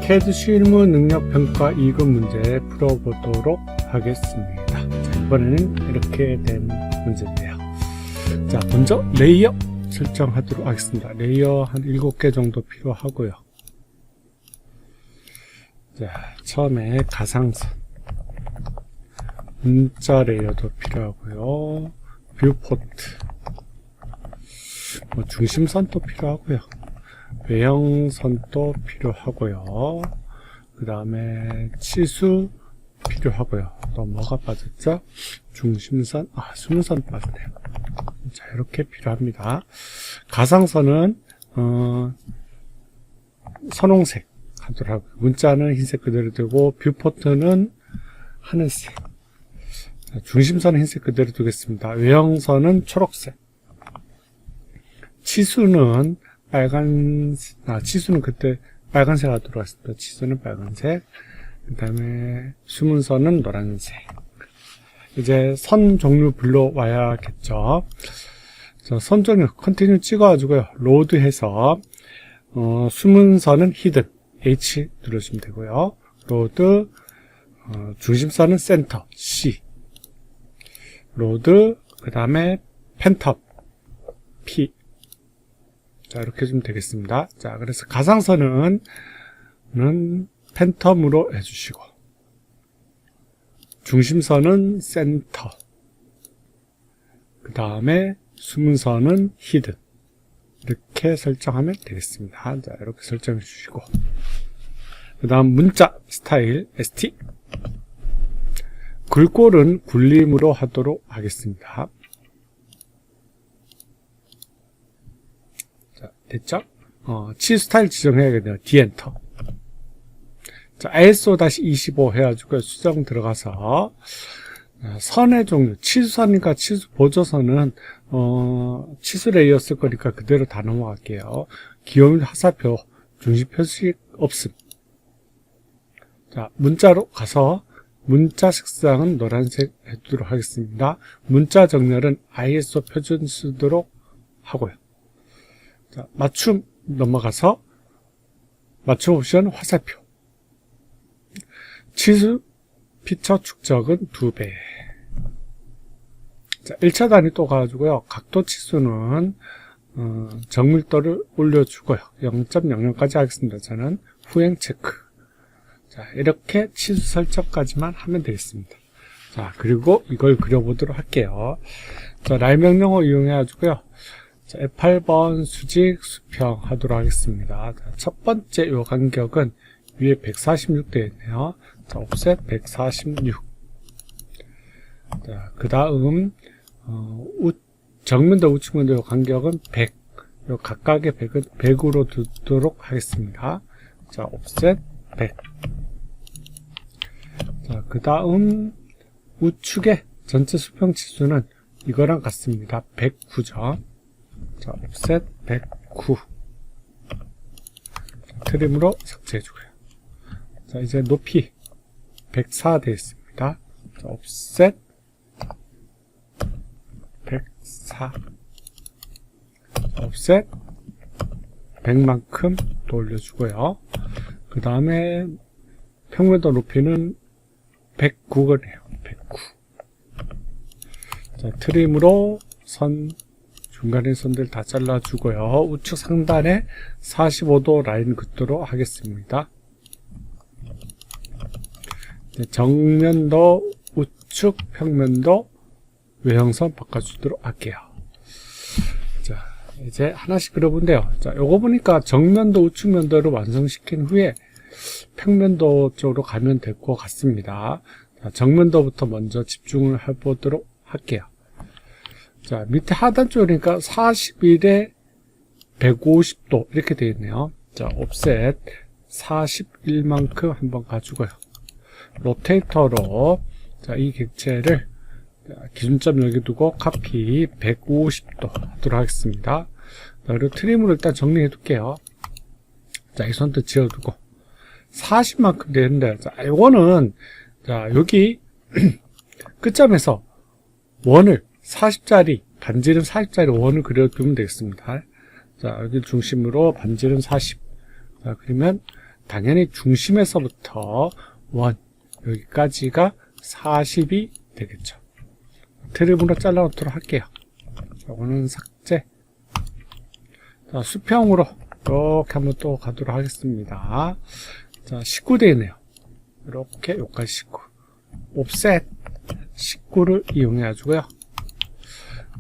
CAD 실무 능력 평가 2급 문제 풀어보도록 하겠습니다. 자, 이번에는 이렇게 된 문제인데요. 자, 먼저 레이어 설정하도록 하겠습니다. 레이어 한 7개 정도 필요하고요. 자, 처음에 가상선, 문자 레이어도 필요하고요. 뷰포트, 중심선도 필요하고요. 외형선도 필요하고요. 그 다음에 치수 필요하고요. 또 뭐가 빠졌죠? 중심선, 수문선 빠졌네요. 자, 이렇게 필요합니다. 가상선은 선홍색 하도록 하고요. 문자는 흰색 그대로 두고 뷰포트는 하늘색, 중심선은 흰색 그대로 두겠습니다. 외형선은 초록색, 치수는 치수는 그때 빨간색 하도록 하겠습니다. 치수는 빨간색. 그 다음에 수문선은 노란색. 이제 선 종류 불러와야겠죠. 선 종류 컨티뉴 찍어가지고요. 로드 해서, 수문선은 히든, H 누르시면 되고요. 로드, 중심선은 센터, C. 로드, 그 다음에 펜텀, P. 자, 이렇게 해주면 되겠습니다. 자, 그래서 가상선은 팬텀으로 해주시고, 중심선은 센터, 그 다음에 수문선은 히든, 이렇게 설정하면 되겠습니다. 자, 이렇게 설정해 주시고, 그 다음 문자 스타일 ST, 글꼴은 굴림으로 하도록 하겠습니다. 됐죠? 치수 스타일 지정해야겠네요. D엔터. 자, ISO-25 해가지고 수정 들어가서, 선의 종류, 치수선이니까 치수 보조선은, 치수 레이어 쓸 거니까 그대로 다 넘어갈게요. 기호물 하사표, 중심 표식 없음. 자, 문자로 가서, 문자 색상은 노란색 해두도록 하겠습니다. 문자 정렬은 ISO 표준 쓰도록 하고요. 자, 맞춤 넘어가서 맞춤 옵션 화살표, 치수 피처 축적은 2배. 자, 1차 단위 또 가지고요. 각도 치수는 정밀도를 올려주고요. 0.00까지 하겠습니다. 저는 후행 체크. 자, 이렇게 치수 설정까지만 하면 되겠습니다. 자, 그리고 이걸 그려보도록 할게요. 자, 라인 명령어 이용해 가지고요. 자, F8번 수직 수평 하도록 하겠습니다. 자, 첫 번째 요 간격은 위에 146 되어 있네요. 자, 옵셋 146. 자, 그 다음, 정면도 우측면도 요 간격은 100. 요 각각의 100은 100으로 두도록 하겠습니다. 자, 옵셋 100. 자, 그 다음, 우측의 전체 수평 치수는 이거랑 같습니다. 109죠. 자, 옵셋 109. 트림으로 삭제해주고요. 자, 이제 높이 104 되어 있습니다. 자, 옵셋 104. 자, 옵셋 100만큼 또 올려주고요. 그 다음에 평면도 높이는 109거네요. 109. 자, 트림으로 중간의 선들 다 잘라주고요. 우측 상단에 45도 라인 긋도록 하겠습니다. 정면도, 우측, 평면도, 외형선 바꿔주도록 할게요. 자, 이제 하나씩 그려본데요. 자, 요거 보니까 정면도, 우측면도를 완성시킨 후에 평면도 쪽으로 가면 될 것 같습니다. 자, 정면도부터 먼저 집중을 해보도록 할게요. 자, 밑에 하단 쪽이니까 41에 150도 이렇게 되어 있네요. 자, 옵셋 41만큼 한번 가지고요. 로테이터로 자, 이 객체를 기준점 여기 두고 카피 150도 하도록 하겠습니다. 자, 그리고 트림으로 일단 정리해 둘게요. 자, 이 선도 지어두고 40만큼 되는데, 자, 이거는 자, 여기 끝점에서 원을 40짜리, 반지름 40짜리 원을 그려두면 되겠습니다. 자, 여기 중심으로 반지름 40. 자, 그러면 당연히 중심에서부터 원 여기까지가 40이 되겠죠. 트림으로 잘라 놓도록 할게요. 이거는 삭제. 자, 수평으로 이렇게 한번 또 가도록 하겠습니다. 자, 19 되네요. 이렇게 여기까지 19. 옵셋 19를 이용해 가지고요.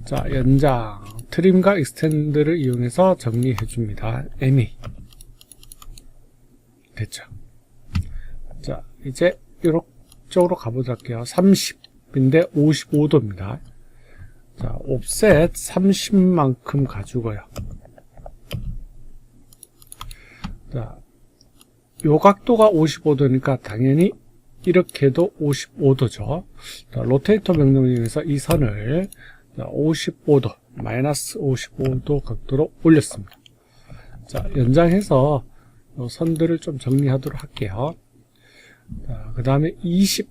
자, 연장 트림과 익스텐드를 이용해서 정리해 줍니다. MA 됐죠. 자, 이제 이쪽으로 가보도록 할게요. 30인데 55도입니다. 자, 옵셋 30만큼 가지고요. 자, 요 각도가 55도니까 당연히 이렇게도 55도죠. 자, 로테이터 명령을 이용해서 이 선을 55도, 마이너스 55도 각도로 올렸습니다. 자, 연장해서 요 선들을 좀 정리하도록 할게요. 그 다음에 20,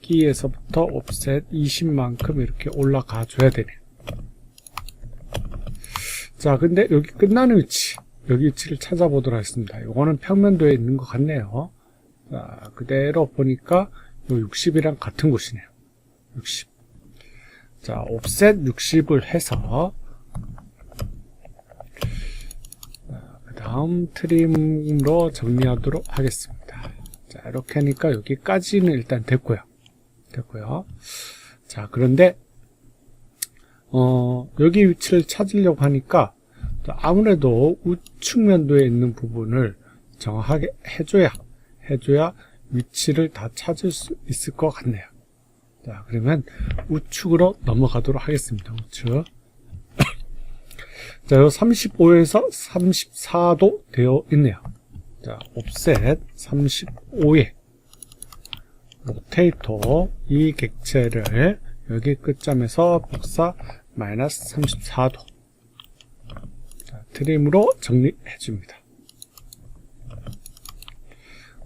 여기에서부터 옵셋 20만큼 이렇게 올라가 줘야 되네요. 자, 근데 여기 끝나는 위치, 여기 위치를 찾아보도록 하겠습니다. 이거는 평면도에 있는 것 같네요. 자, 그대로 보니까 요 60이랑 같은 곳이네요. 60. 자, 옵셋 60을 해서 그 다음 트림으로 정리하도록 하겠습니다. 자, 이렇게 하니까 여기까지는 일단 됐고요. 자, 그런데 여기 위치를 찾으려고 하니까 아무래도 우측면도에 있는 부분을 정확하게 해줘야 위치를 다 찾을 수 있을 것 같네요. 자, 그러면 우측으로 넘어가도록 하겠습니다. 우측. 자, 요 35에서 34도 되어 있네요. 자, 옵셋 35에 로테이터 이 객체를 여기 끝점에서 복사 마이너스 34도. 자, 트림으로 정리해 줍니다.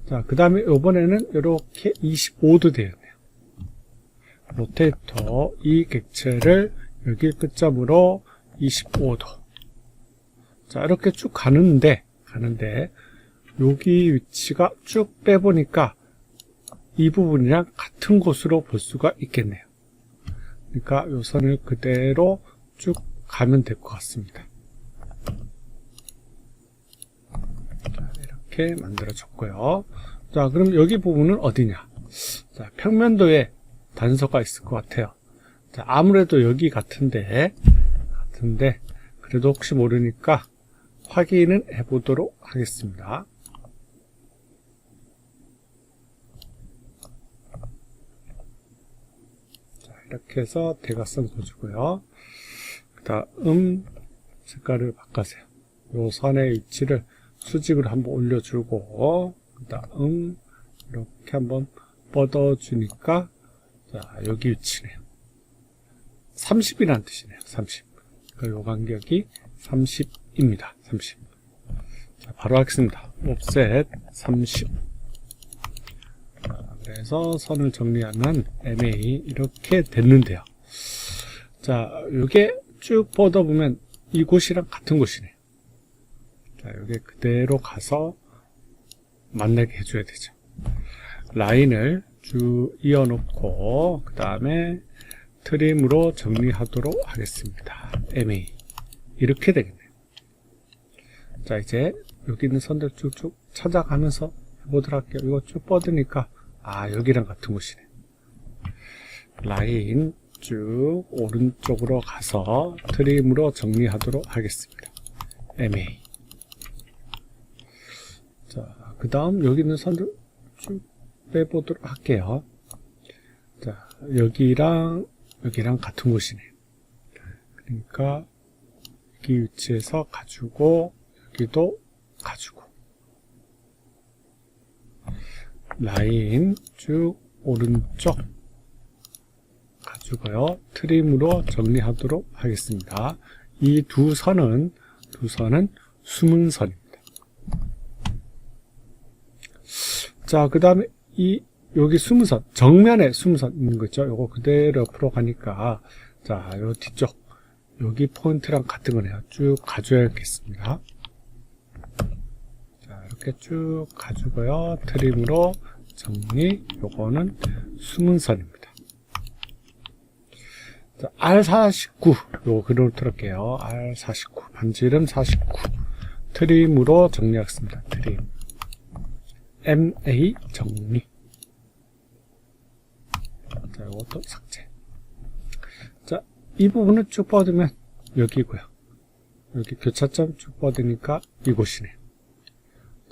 자, 그 다음에 이번에는 이렇게 25도 되어 있네요. 로테이터 이 객체를 여기 끝점으로 25도. 자, 이렇게 쭉 가는데 여기 위치가 쭉 빼보니까 이 부분이랑 같은 곳으로 볼 수가 있겠네요. 그러니까 이 선을 그대로 쭉 가면 될 것 같습니다. 자, 이렇게 만들어졌고요. 자, 그럼 여기 부분은 어디냐? 자, 평면도에 단서가 있을 것 같아요. 자, 아무래도 여기 같은데 그래도 혹시 모르니까 확인은 해보도록 하겠습니다. 자, 이렇게 해서 대각선 그어주고요. 그 다음 색깔을 바꿔세요. 요 선의 위치를 수직으로 한번 올려주고 그 다음 이렇게 한번 뻗어주니까 자, 여기 위치네요. 30이라는 뜻이네요. 30. 그러니까 요 간격이 30입니다. 30. 자, 바로 하겠습니다. 옵셋 30. 자, 그래서 선을 정리하면 MA 이렇게 됐는데요. 자, 요게 쭉 뻗어보면 이곳이랑 같은 곳이네요. 자, 요게 그대로 가서 만나게 해줘야 되죠. 라인을 쭉 이어놓고 그 다음에 트림으로 정리하도록 하겠습니다. MA 이렇게 되겠네요. 자, 이제 여기 있는 선들 쭉쭉 찾아가면서 해보도록 할게요. 이거 쭉 뻗으니까 여기랑 같은 곳이네. 라인 쭉 오른쪽으로 가서 트림으로 정리하도록 하겠습니다. MA. 자, 그 다음 여기 있는 선들 쭉 빼보도록 할게요. 자, 여기랑 같은 곳이네요. 그러니까 여기 위치에서 가지고 여기도 가지고 라인 쭉 오른쪽 가지고요. 트림으로 정리하도록 하겠습니다. 이 두 선은 숨은 선입니다. 자, 그 다음에 여기 숨은 선, 정면에 숨은 선 있는 거 있죠? 요거 그대로 옆으로 가니까, 자, 요 뒤쪽, 여기 포인트랑 같은 거네요. 쭉 가줘야겠습니다. 이렇게 쭉 가주고요. 트림으로 정리. 요거는 숨은 선입니다. 자, R49 요거 그대로 틀을게요. R49 반지름 49 트림으로 정리하겠습니다. 트림 MA 정리. 자, 이것도 삭제. 자, 이 부분을 쭉 뻗으면 여기고요. 여기 교차점 쭉 뻗으니까 이곳이네요.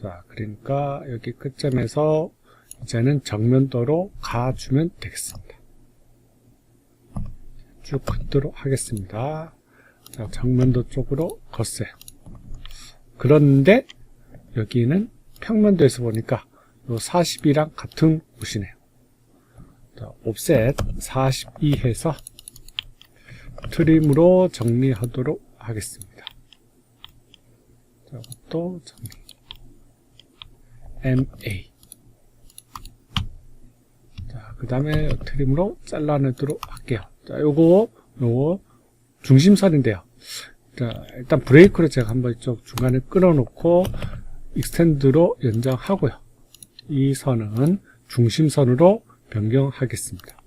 자, 그러니까 여기 끝점에서 이제는 정면도로 가주면 되겠습니다. 쭉 긋도록 하겠습니다. 자, 정면도 쪽으로 걷어요. 그런데 여기는 평면도에서 보니까 요 42랑 같은 곳이네요. 자, 옵셋 42 해서 트림으로 정리하도록 하겠습니다. 자, 이것도 정리. MA. 자, 그 다음에 트림으로 잘라내도록 할게요. 자, 요거 중심선인데요. 자, 일단 브레이크로 제가 한번 이쪽 중간에 끌어놓고 익스텐드로 연장하고요. 이 선은 중심선으로 변경하겠습니다.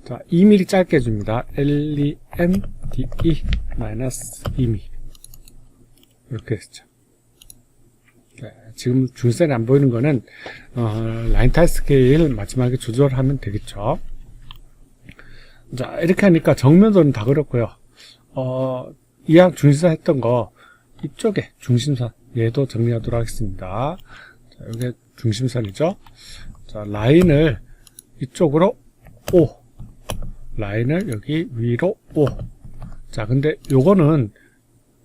자, 2mm 짧게 줍니다. LEMDE-2mm. 이렇게 했죠. 네, 지금 중선이 안 보이는 거는, 라인 타일 스케일 마지막에 조절하면 되겠죠. 자, 이렇게 하니까 정면도는 다 그렇고요. 이왕 중심선 했던 거, 이쪽에 중심선, 얘도 정리하도록 하겠습니다. 자, 이게 중심선이죠. 자, 라인을 이쪽으로 5. 라인을 여기 위로 5. 자, 근데 요거는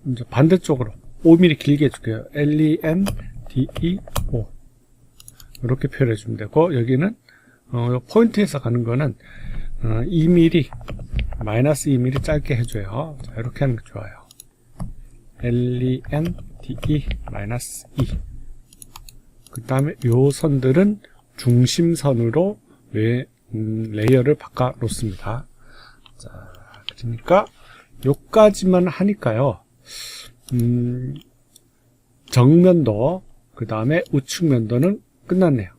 이제 반대쪽으로 5mm 길게 해줄게요. LEMDE5. 이렇게 표현해 주면 되고, 여기는, 요 포인트에서 가는 거는, 2mm, 마이너스 2mm 짧게 해줘요. 자, 이렇게 하는 게 좋아요. LEMDE-2. 그 다음에 요 선들은 중심선으로 레이어를 바꿔 놓습니다. 자, 그러니까 요까지만 하니까요. 정면도 그 다음에 우측면도는 끝났네요.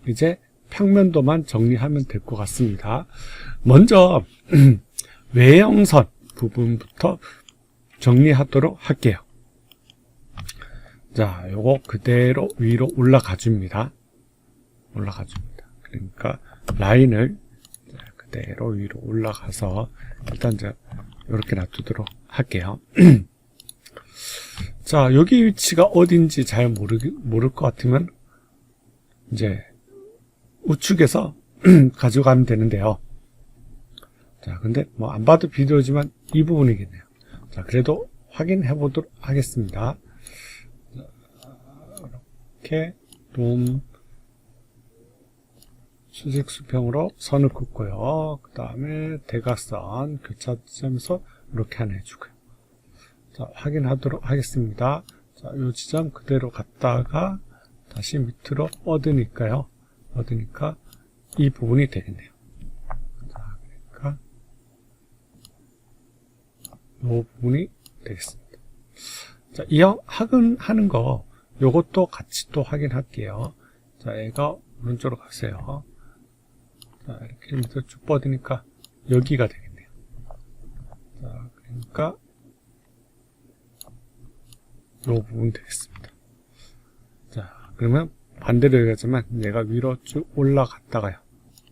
이제 평면도만 정리하면 될 것 같습니다. 먼저 외형선 부분부터 정리하도록 할게요. 자, 요거 그대로 위로 올라가 줍니다. 올라가 줍니다. 그러니까 라인을 그대로 위로 올라가서 일단 이제 이렇게 놔두도록 할게요. 자, 여기 위치가 어딘지 잘 모를 것 같으면 이제 우측에서 가져가면 되는데요. 자, 근데 뭐 안 봐도 비디오지만 이 부분이겠네요. 자, 그래도 확인해 보도록 하겠습니다. 이렇게 돔 수직 수평으로 선을 긋고요. 그 다음에 대각선 교차점에서 이렇게 하나 해주고요. 자, 확인하도록 하겠습니다. 자, 요 지점 그대로 갔다가 다시 밑으로 뻗으니까요. 뻗으니까 이 부분이 되겠네요. 자, 그러니까 요 부분이 되겠습니다. 자, 이 확인하는 거 요것도 같이 또 확인할게요. 자, 얘가 오른쪽으로 갔어요. 자, 이렇게 밑으로 쭉 뻗으니까 여기가 되겠네요. 자, 그러니까 요 부분 되겠습니다. 자, 그러면 반대로 얘기하지만 얘가 위로 쭉 올라갔다가요.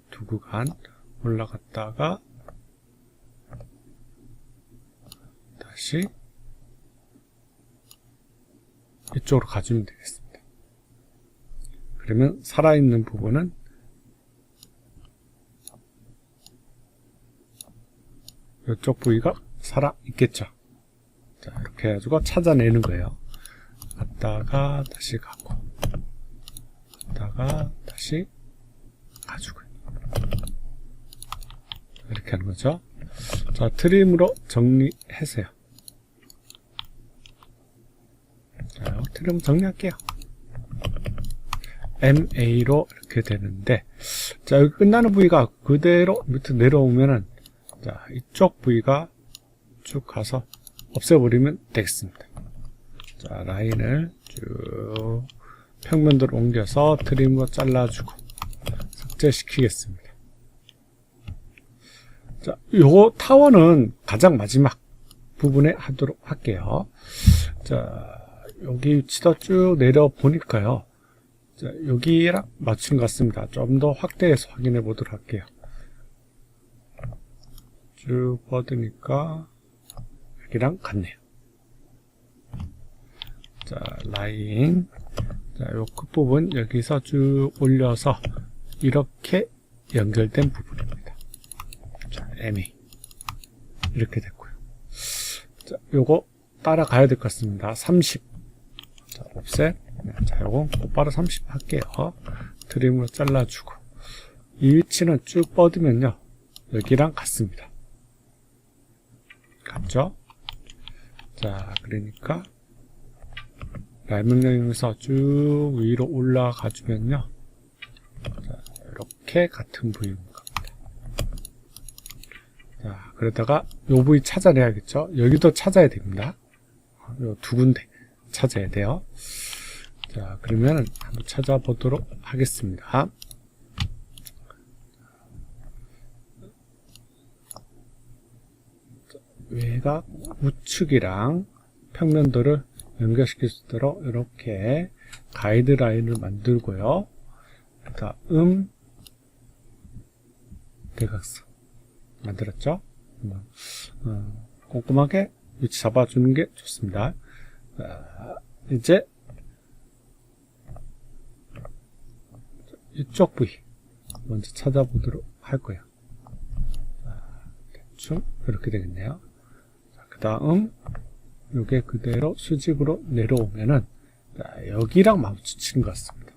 두 구간 올라갔다가 다시 이쪽으로 가주면 되겠습니다. 그러면 살아있는 부분은 이쪽 부위가 살아있겠죠. 자, 이렇게 해가지고 찾아내는 거예요. 갔다가 다시 가고 갔다가 다시 가주고요. 이렇게 하는 거죠. 자, 트림으로 정리해서요. 자, 트림 정리할게요. MA로 이렇게 되는데, 자, 여기 끝나는 부위가 그대로 밑으로 내려오면은, 자, 이쪽 부위가 쭉 가서 없애버리면 되겠습니다. 자, 자, 라인을 쭉 평면도로 옮겨서 트림으로 잘라주고 삭제시키겠습니다. 자, 요 타원은 가장 마지막 부분에 하도록 할게요. 자, 여기 위치도 쭉 내려 보니까요. 자, 여기랑 맞춘 것 같습니다. 좀 더 확대해서 확인해 보도록 할게요. 쭉 뻗으니까 여기랑 같네요. 자, 라인. 자, 요 끝부분 여기서 쭉 올려서 이렇게 연결된 부분입니다. 자, MA. 이렇게 됐고요. 자, 요거 따라가야 될 것 같습니다. 30. 자, 옵셋. 자, 요거 곧바로 30 할게요. 트림으로 잘라주고. 이 위치는 쭉 뻗으면요. 여기랑 같습니다. 같죠? 자, 그러니까 라인 명령에서 쭉 위로 올라가 주면요. 자, 이렇게 같은 부위인 겁니다. 자, 그러다가 요 부위 찾아내야겠죠? 여기도 찾아야 됩니다. 요 두 군데 찾아야 돼요. 자, 그러면 한번 찾아보도록 하겠습니다. 외곽 우측이랑 평면도를 연결시킬 수 있도록 이렇게 가이드라인을 만들고요. 다음 대각선 만들었죠? 꼼꼼하게 위치 잡아주는 게 좋습니다. 이제 이쪽 부위 먼저 찾아보도록 할 거예요. 대충 이렇게 되겠네요. 그 다음 요게 그대로 수직으로 내려오면은 여기랑 마주치는 것 같습니다.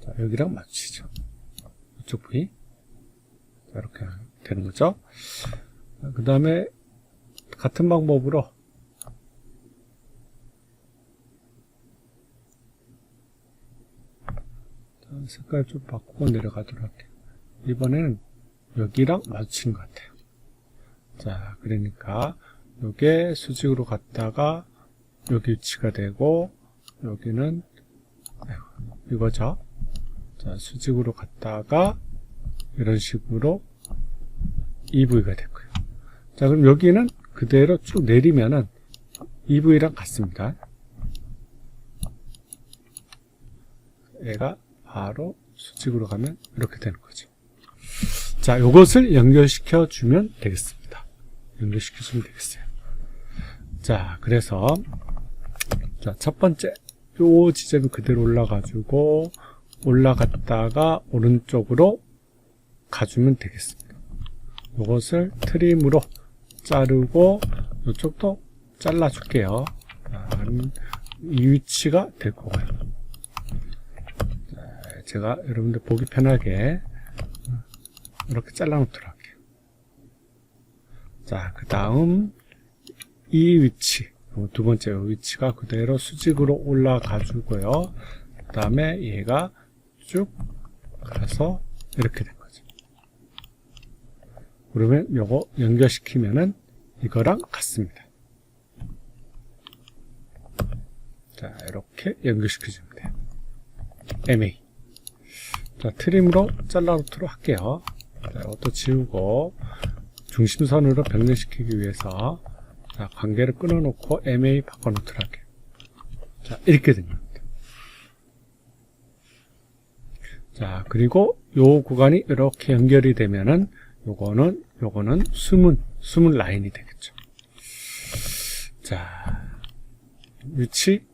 자, 여기랑 마주치죠. 이쪽 부위. 자, 이렇게 되는 거죠. 그 다음에 같은 방법으로 색깔 좀 바꾸고 내려가도록 할게요. 이번에는 여기랑 마주치는 것 같아요. 자, 그러니까 요게 수직으로 갔다가 여기 위치가 되고 여기는 이거죠. 자, 수직으로 갔다가 이런 식으로 이 부위가 됐고요. 자, 그럼 여기는 그대로 쭉 내리면은 이 부위랑 같습니다. 얘가 바로 수직으로 가면 이렇게 되는 거죠. 자, 요것을 연결시켜 주면 되겠습니다. 연결시켜 주면 되겠어요. 자, 그래서 자, 첫 번째 요 지점이 그대로 올라가지고 올라갔다가 오른쪽으로 가주면 되겠습니다. 요것을 트림으로 자르고 이쪽도 잘라 줄게요. 이 위치가 될 거고요. 자, 제가 여러분들 보기 편하게 이렇게 잘라 놓도록 할게요. 자, 그 다음 이 위치, 두 번째 위치가 그대로 수직으로 올라가 주고요. 그 다음에 얘가 쭉 가서 이렇게 된 거죠. 그러면 요거 연결시키면은 이거랑 같습니다. 자, 이렇게 연결시켜주면 돼요. MA. 자, 트림으로 잘라 놓도록 할게요. 자, 이것도 지우고 중심선으로 병렬시키기 위해서 자, 관계를 끊어놓고 MA 바꿔놓도록 할게요. 자, 이렇게 됩니다. 자, 그리고 요 구간이 이렇게 연결이 되면은 요거는 숨은 라인이 되겠죠. 자, 위치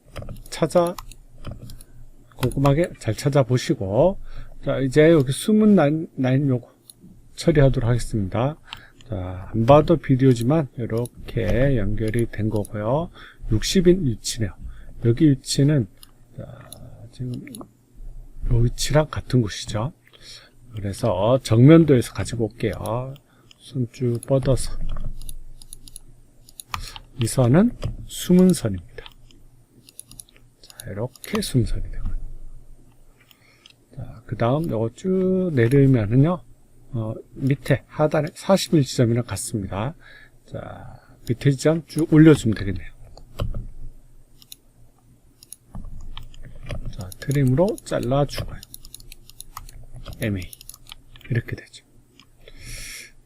꼼꼼하게 잘 찾아보시고, 자, 이제 여기 숨은 라인 요거 처리하도록 하겠습니다. 자, 안 봐도 비디오지만 이렇게 연결이 된 거고요. 60인 위치네요. 여기 위치는 자, 지금 이 위치랑 같은 곳이죠. 그래서 정면도에서 가지고 올게요. 손 쭉 뻗어서 이 선은 숨은 선입니다. 자, 이렇게 숨은 선이 되고요. 자, 그 다음 이거 쭉 내리면은요 밑에 하단에 41 지점이랑 같습니다. 자, 밑에 지점 쭉 올려주면 되겠네요. 자, 트림으로 잘라주고요. MA. 이렇게 되죠.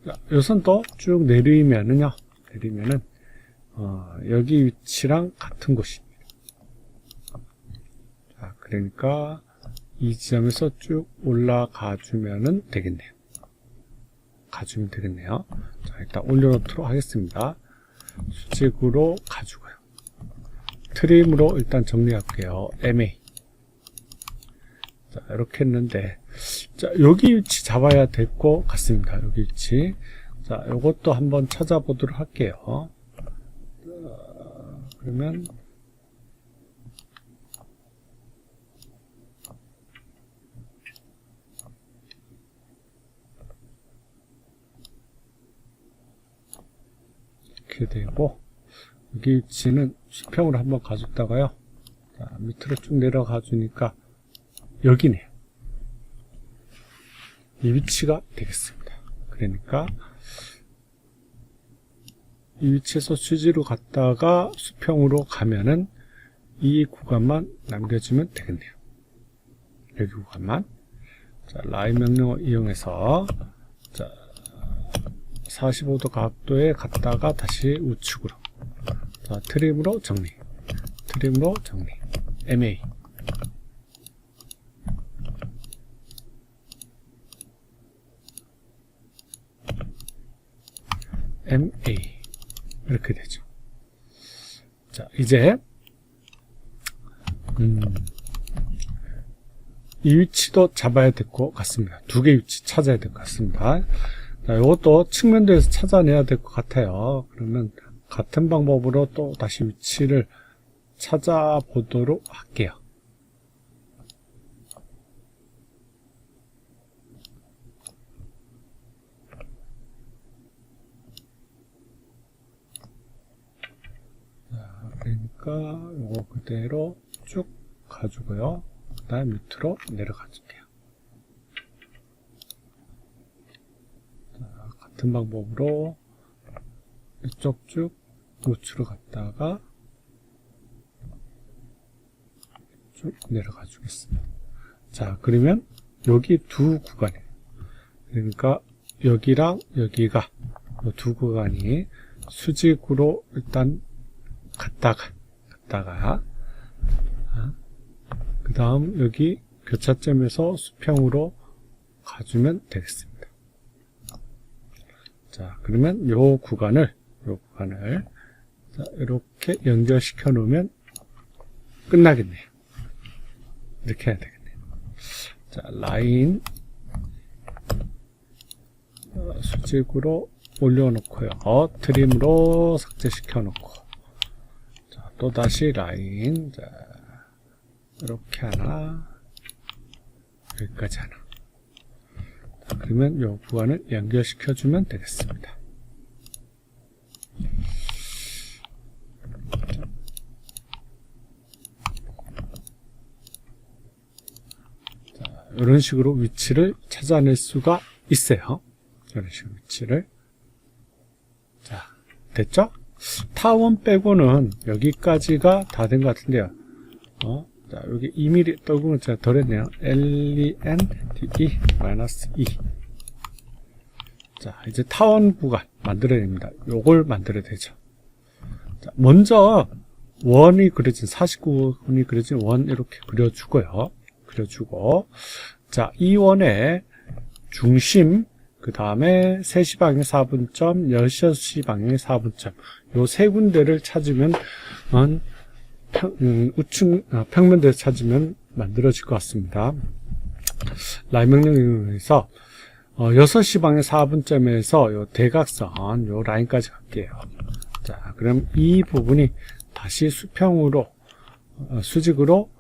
자, 요 선도 쭉 내리면은, 여기 위치랑 같은 곳입니다. 자, 그러니까 이 지점에서 쭉 올라가 주면은 되겠네요. 가주면 되겠네요. 자, 일단 올려놓도록 하겠습니다. 수직으로 가주고요. 트림으로 일단 정리할게요. MA. 자, 이렇게 했는데, 자, 여기 위치 잡아야 될 것 같습니다. 여기 위치. 자, 요것도 한번 찾아보도록 할게요. 그러면, 이렇게 되고, 여기 위치는 수평으로 한번 가줬다가요. 자, 밑으로 쭉 내려가 주니까, 여기네요. 이 위치가 되겠습니다. 그러니까 이 위치에서 수지로 갔다가 수평으로 가면은 이 구간만 남겨주면 되겠네요. 여기 구간만. 자, 라인 명령을 이용해서 자, 45도 각도에 갔다가 다시 우측으로. 자, 트림으로 정리. 트림으로 정리. MA. MA. 이렇게 되죠. 자, 이제 이 위치도 잡아야 될 것 같습니다. 두 개 위치 찾아야 될 것 같습니다. 자, 이것도 측면도에서 찾아내야 될 것 같아요. 그러면 같은 방법으로 또 다시 위치를 찾아보도록 할게요. 그러니까 이거 그대로 쭉 가지고요. 그 다음 밑으로 내려가 줄게요. 자, 같은 방법으로 이쪽 쭉 우측으로 갔다가 쭉 내려가 주겠습니다. 자, 그러면 여기 두 구간이에요. 그러니까 여기랑 여기가 이 두 구간이 수직으로 일단 갔다가 그 다음 여기 교차점에서 수평으로 가주면 되겠습니다. 자, 그러면 요 구간을 자, 이렇게 연결시켜 놓으면 끝나겠네요. 이렇게 해야 되겠네요. 자, 라인 수직으로 올려놓고요. 트림으로 삭제시켜 놓고, 자, 또 다시 라인, 자, 이렇게 하나, 여기까지 하나. 자, 그러면 이 구간을 연결시켜 주면 되겠습니다. 자, 이런 식으로 위치를 찾아낼 수가 있어요. 이런 식으로 위치를. 자, 됐죠? 타원 빼고는 여기까지가 다 된 것 같은데요. 자, 여기 2mm 떨구는 제가 덜 했네요. LENDE-2. 자, 이제 타원 구간 만들어야 됩니다. 요걸 만들어야 되죠. 자, 먼저 원이 그려진 49원이 그려진 원 이렇게 그려주고요. 그려주고, 자, 이 원의 중심, 그 다음에 3시 방향 4분점, 6시 방향의 4분점, 요 세 군데를 찾으면 우측 평면대에서 찾으면 만들어질 것 같습니다. 라인 명령에서 6시 방향 4분점에서 요 대각선 요 라인까지 갈게요. 자, 그럼 이 부분이 다시 수평으로 수직으로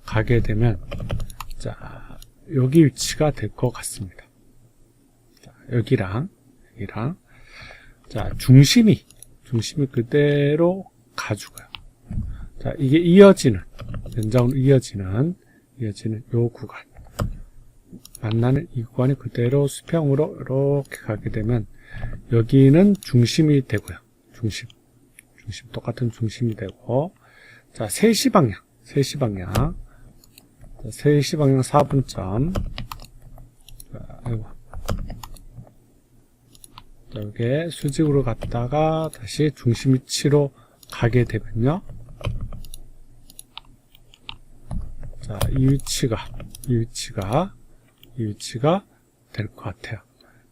가게 되면, 자, 여기 위치가 될 것 같습니다. 자, 여기랑 자, 중심이 그대로 가주고요. 자, 이게 이어지는, 연장으로 이어지는 요 구간. 만나는 이 구간이 그대로 수평으로 이렇게 가게 되면, 여기는 중심이 되고요. 중심 똑같은 중심이 되고, 자, 3시 방향. 3시 방향 4분점. 자, 아이고. 자, 이게 수직으로 갔다가 다시 중심 위치로 가게 되면요. 자, 이 위치가 될 것 같아요.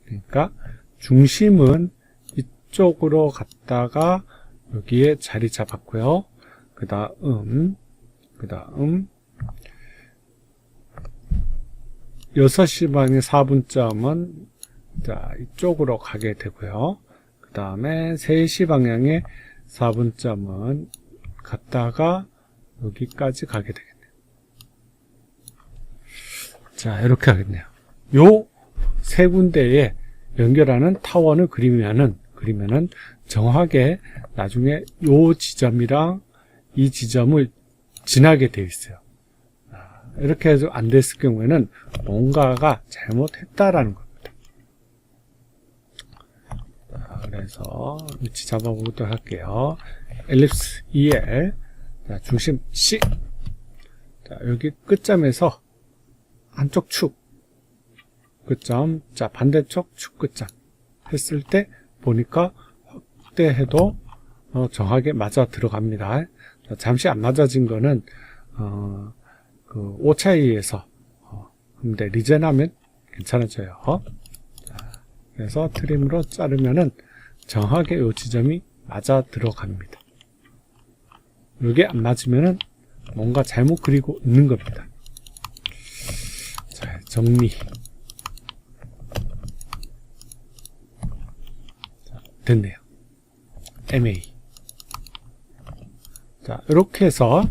그러니까 중심은 이쪽으로 갔다가 여기에 자리 잡았고요. 그 다음 6시 방의 4분점은 자, 이쪽으로 가게 되고요. 그 다음에 3시 방향의 4분점은 갔다가 여기까지 가게 되겠네요. 자, 이렇게 하겠네요. 요 세 군데에 연결하는 타원을 그리면은 정확하게 나중에 요 지점이랑 이 지점을 지나게 되어 있어요. 이렇게 해서 안 됐을 경우에는 뭔가가 잘못했다라는 겁니다. 자, 그래서 위치 잡아보도록 할게요. 엘립스 EL, 자, 중심 C. 자, 여기 끝점에서 한쪽 축 끝점, 자, 반대쪽 축 끝점 했을 때 보니까 확대해도 정확하게 맞아 들어갑니다. 자, 잠시 안 맞아진 거는 그 오차이에서 근데 리젠하면 괜찮아져요. 자, 그래서 트림으로 자르면은 정확하게 이 지점이 맞아 들어갑니다. 이게 안 맞으면은 뭔가 잘못 그리고 있는 겁니다. 자, 정리. 자, 됐네요. MA. 자, 이렇게 해서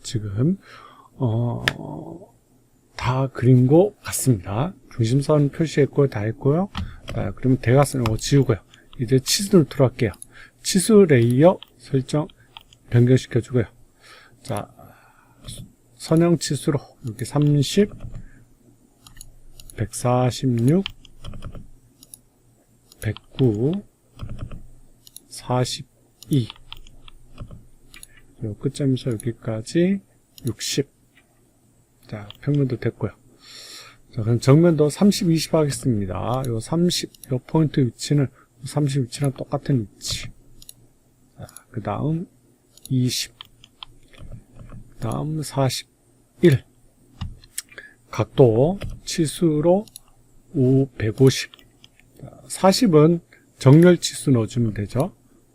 지금 다 그린 것 같습니다. 중심선 표시했고 다 했고요. 자, 그러면 대각선을 지우고요. 이제 치수를 들어갈게요. 치수 레이어 설정 변경시켜 주고요. 자, 선형 치수로 이렇게 30, 146, 109, 42. 요 끝점에서 여기까지 60. 자, 평면도 됐고요. 자, 그럼 정면도 30, 20 하겠습니다. 요 30, 요 포인트 위치는 30 위치랑 똑같은 위치. 자, 그 다음 20. 그 다음 41. 각도 치수로 150. 자, 40은 정렬 치수 넣어주면 되죠.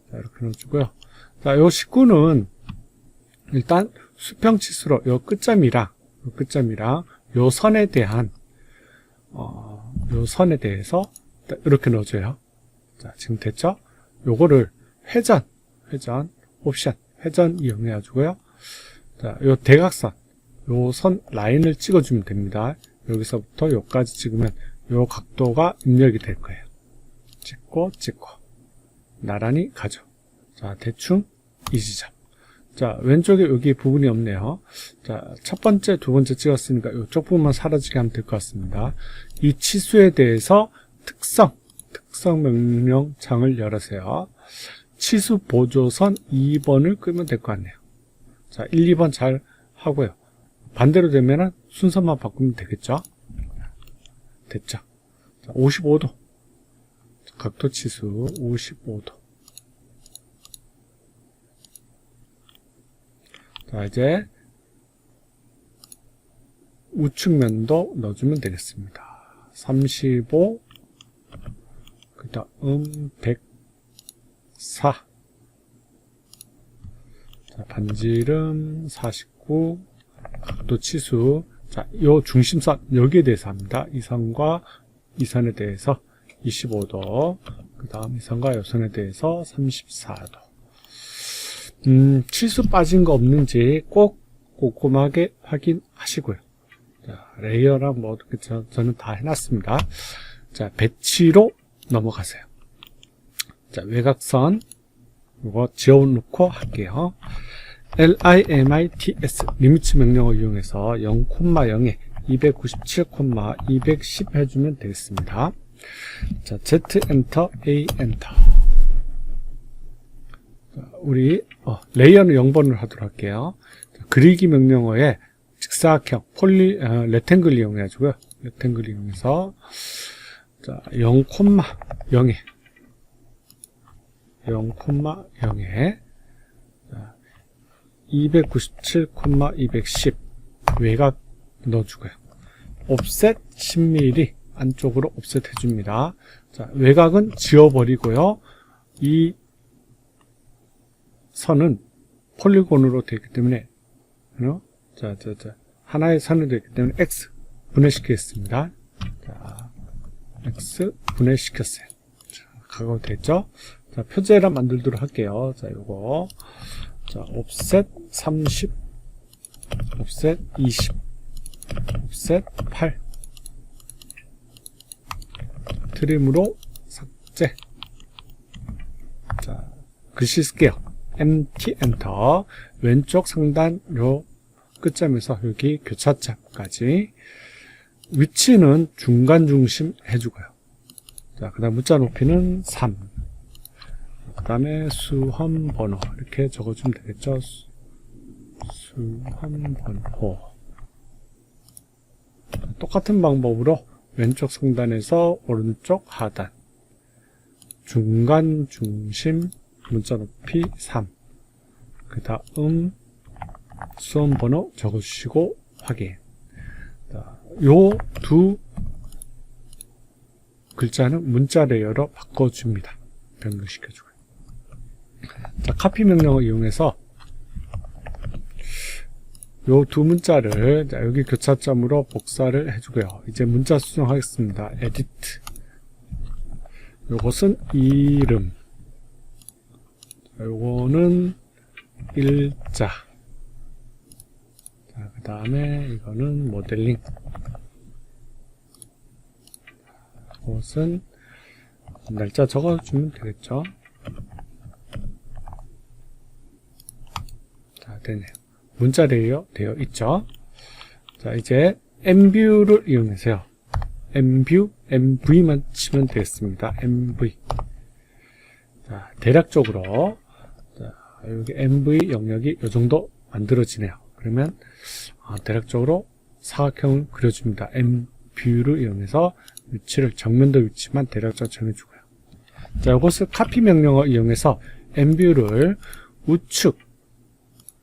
자, 이렇게 넣어주고요. 자, 요 19는 일단 수평 치수로 요 끝점이랑 요 선에 대한 요 선에 대해서 이렇게 넣어줘요. 자, 지금 됐죠? 요거를 회전 옵션 회전 이용해 주고요. 자, 요 대각선 요 선 라인을 찍어주면 됩니다. 여기서부터 요까지 찍으면 요 각도가 입력이 될 거예요. 찍고 나란히 가죠. 자, 대충 이 지점. 자, 왼쪽에 여기 부분이 없네요. 자, 첫 번째, 두 번째 찍었으니까 이쪽 부분만 사라지게 하면 될 것 같습니다. 이 치수에 대해서 특성 명령창을 열으세요. 치수 보조선 2번을 끄면 될 것 같네요. 자, 1, 2번 잘 하고요. 반대로 되면은 순서만 바꾸면 되겠죠? 됐죠? 자, 55도. 각도 치수 55도. 자, 이제 우측면도 넣어주면 되겠습니다. 35, 그 다음 104. 자, 반지름 49, 각도 치수. 자, 요 중심선 여기에 대해서 합니다. 이 선과 이 선에 대해서 25도, 그 다음 이 선과 이 선에 대해서 34도. 치수 빠진 거 없는지 꼭 꼼꼼하게 확인하시고요. 자, 레이어랑 뭐 어떻게 저는 다 해놨습니다. 자, 배치로 넘어가세요. 자, 외곽선 이거 지워놓고 할게요. LIMITS 리미트 명령을 이용해서 0,0에 297, 210 해주면 되겠습니다. 자, Z 엔터, A 엔터. 우리 레이어는 0번으로 하도록 할게요. 자, 그리기 명령어에 직사각형 레탱글 이용해가지고요. 레탱글 이용해서 자 0,0에 0,0에 297,210 외곽 넣어주고요. 옵셋 10mm 안쪽으로 옵셋 해줍니다. 자, 외곽은 지워버리고요. 이 선은 폴리곤으로 되어 있기 때문에 자, 하나의 선이 되어 있기 때문에 X 분해시키겠습니다. 자, X 분해시켰어요. 자, 각오 됐죠? 자, 표제란 만들도록 할게요. 자, 요거. 자, 옵셋 30, 옵셋 20, 옵셋 8. 트림으로 삭제. 자, 글씨 쓸게요. MT 엔터. 왼쪽 상단 요 끝점에서 여기 교차점까지. 위치는 중간 중심 해주고요. 자, 그 다음 문자 높이는 3. 그 다음에 수험 번호. 이렇게 적어주면 되겠죠. 수험 번호. 똑같은 방법으로 왼쪽 상단에서 오른쪽 하단. 중간 중심 문자 높이 3. 그 다음 수험 번호 적어주시고 확인. 요 두 글자는 문자 레이어로 바꿔줍니다. 변경시켜주고요. 자, 카피 명령을 이용해서 요 두 문자를 자, 여기 교차점으로 복사를 해주고요. 이제 문자 수정하겠습니다. 에디트. 요것은 이름. 자, 요거는 일자. 자, 그 다음에 이거는 모델링. 이것은 날짜 적어주면 되겠죠. 자, 되네요. 문자 레이어 되어 있죠. 자, 이제 MV를 이용해서요. MV만 치면 되겠습니다. MV. 자, 대략적으로 자, 여기 MV 영역이 이 정도 만들어지네요. 그러면 대략적으로 사각형을 그려줍니다. MV를 이용해서 위치를 정면도 위치만 대략적으로 정해주고요. 자, 이것을 카피 명령을 이용해서 MV를 우측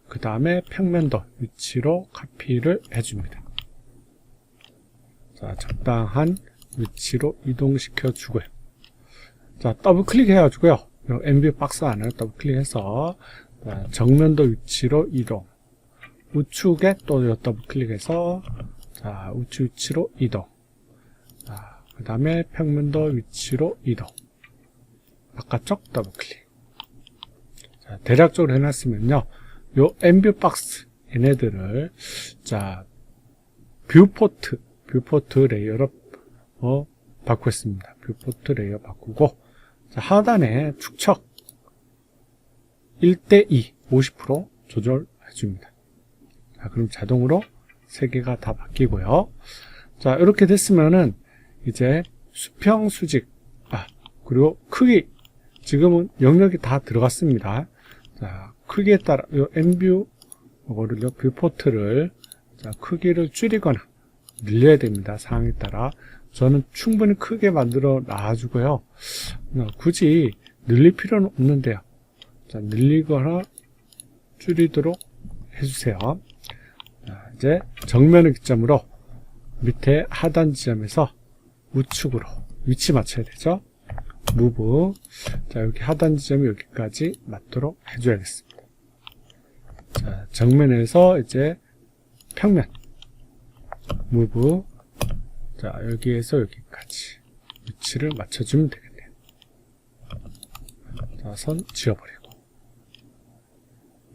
그 다음에 평면도 위치로 카피를 해줍니다. 자, 적당한 위치로 이동시켜 주고요. 자, 더블 클릭해가지고요. MV 박스 안을 더블 클릭해서 정면도 위치로 이동. 우측에 또 더블 클릭해서 자, 우측 위치로 이동. 자, 그 다음에 평면도 위치로 이동. 바깥쪽 더블 클릭. 자, 대략적으로 해놨으면요. 요 MV 박스 얘네들을 자 뷰포트 레이어로 바꾸겠습니다. 뷰포트 레이어 바꾸고 자, 하단에 축척 1:2 50% 조절해 줍니다. 자, 그럼 자동으로 3개가 다 바뀌고요. 자, 이렇게 됐으면은 이제 수평 수직 그리고 크기 지금은 영역이 다 들어갔습니다. 자, 크기에 따라 요 MView 이거를요 뷰포트를 자, 크기를 줄이거나 늘려야 됩니다. 상황에 따라 저는 충분히 크게 만들어 놔주고요. 굳이 늘릴 필요는 없는데요. 자, 늘리거나 줄이도록 해주세요. 자, 이제 정면을 기점으로 밑에 하단 지점에서 우측으로 위치 맞춰야 되죠. 무브. 자, 여기 하단 지점이 여기까지 맞도록 해줘야겠습니다. 자, 정면에서 이제 평면. 무브. 자, 여기에서 여기까지 위치를 맞춰주면 되겠네요. 자, 선 지워버리고.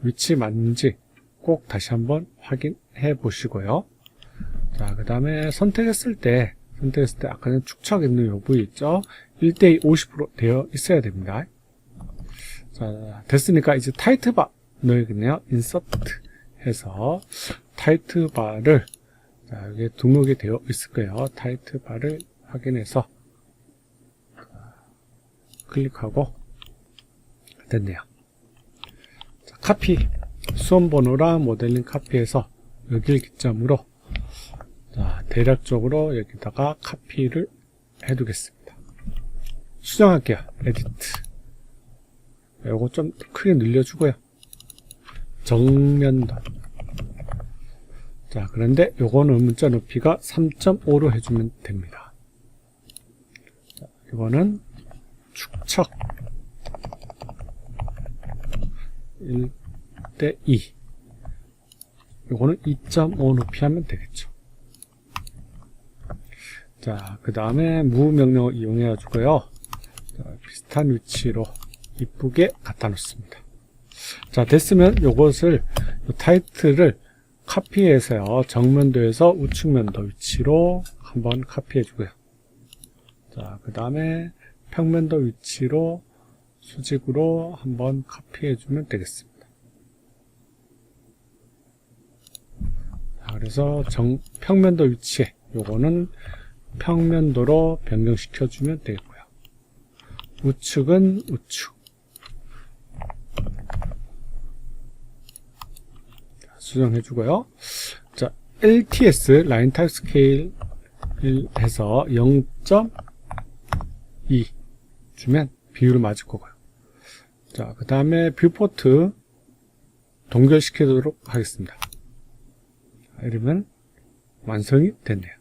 위치 맞는지 꼭 다시 한번 확인해 보시고요. 자, 그 다음에 선택했을 때 아까 전에 축척 있는 요 부위 있죠? 1:2 50% 되어 있어야 됩니다. 자, 됐으니까 이제 타이트바 넣어야겠네요. 인서트 해서 타이트바를 자, 여기 등록이 되어 있을 거예요. 타이트바를 확인해서 클릭하고 됐네요. 카피, 수험번호랑 모델링 카피해서 여기를 기점으로 자, 대략적으로 여기다가 카피를 해두겠습니다. 수정할게요. 에디트. 요거 좀 크게 늘려주고요. 정면도. 자, 그런데 요거는 문자 높이가 3.5로 해주면 됩니다. 자, 이거는 축척 1:2. 요거는 2.5 높이 하면 되겠죠. 자, 그 다음에 move 명령을 이용해 가지고요. 비슷한 위치로 이쁘게 갖다 놓습니다. 자, 됐으면 요것을, 요 타이틀을 카피해서요. 정면도에서 우측면도 위치로 한번 카피해 주고요. 자, 그 다음에 평면도 위치로 수직으로 한번 카피해 주면 되겠습니다. 자, 그래서 평면도 위치에 요거는 평면도로 변경시켜 주면 되겠고요. 우측은 우측. 수정해 주고요. 자, LTS 라인 타입 스케일 해서 0.2 주면 비율을 맞을 거고요. 자, 그 다음에 뷰포트 동결시키도록 하겠습니다. 이러면 완성이 됐네요.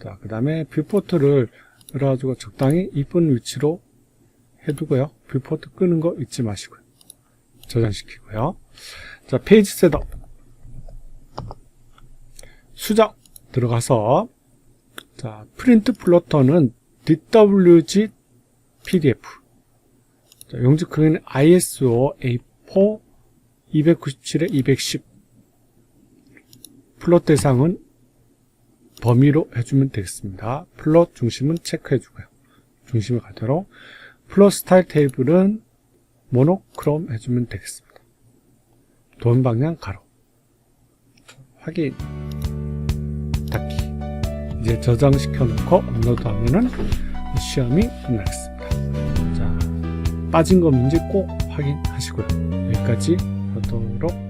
자, 그 다음에 뷰포트를 그래가지고 적당히 이쁜 위치로 해두고요. 뷰포트 끄는 거 잊지 마시고요. 저장시키고요. 자, 페이지 셋업. 수정 들어가서 자, 프린트 플로터는 DWG PDF. 자, 용지 크기는 ISO A4 297에 210. 플롯 대상은 범위로 해주면 되겠습니다. 플롯 중심은 체크해주고요. 중심을 가도록. 플롯 스타일 테이블은 모노크롬 해주면 되겠습니다. 도면 방향 가로. 확인. 닫기. 이제 저장시켜 놓고 업로드 하면은 시험이 끝나겠습니다. 자, 빠진 거 없는지 꼭 확인하시고요. 여기까지 하도록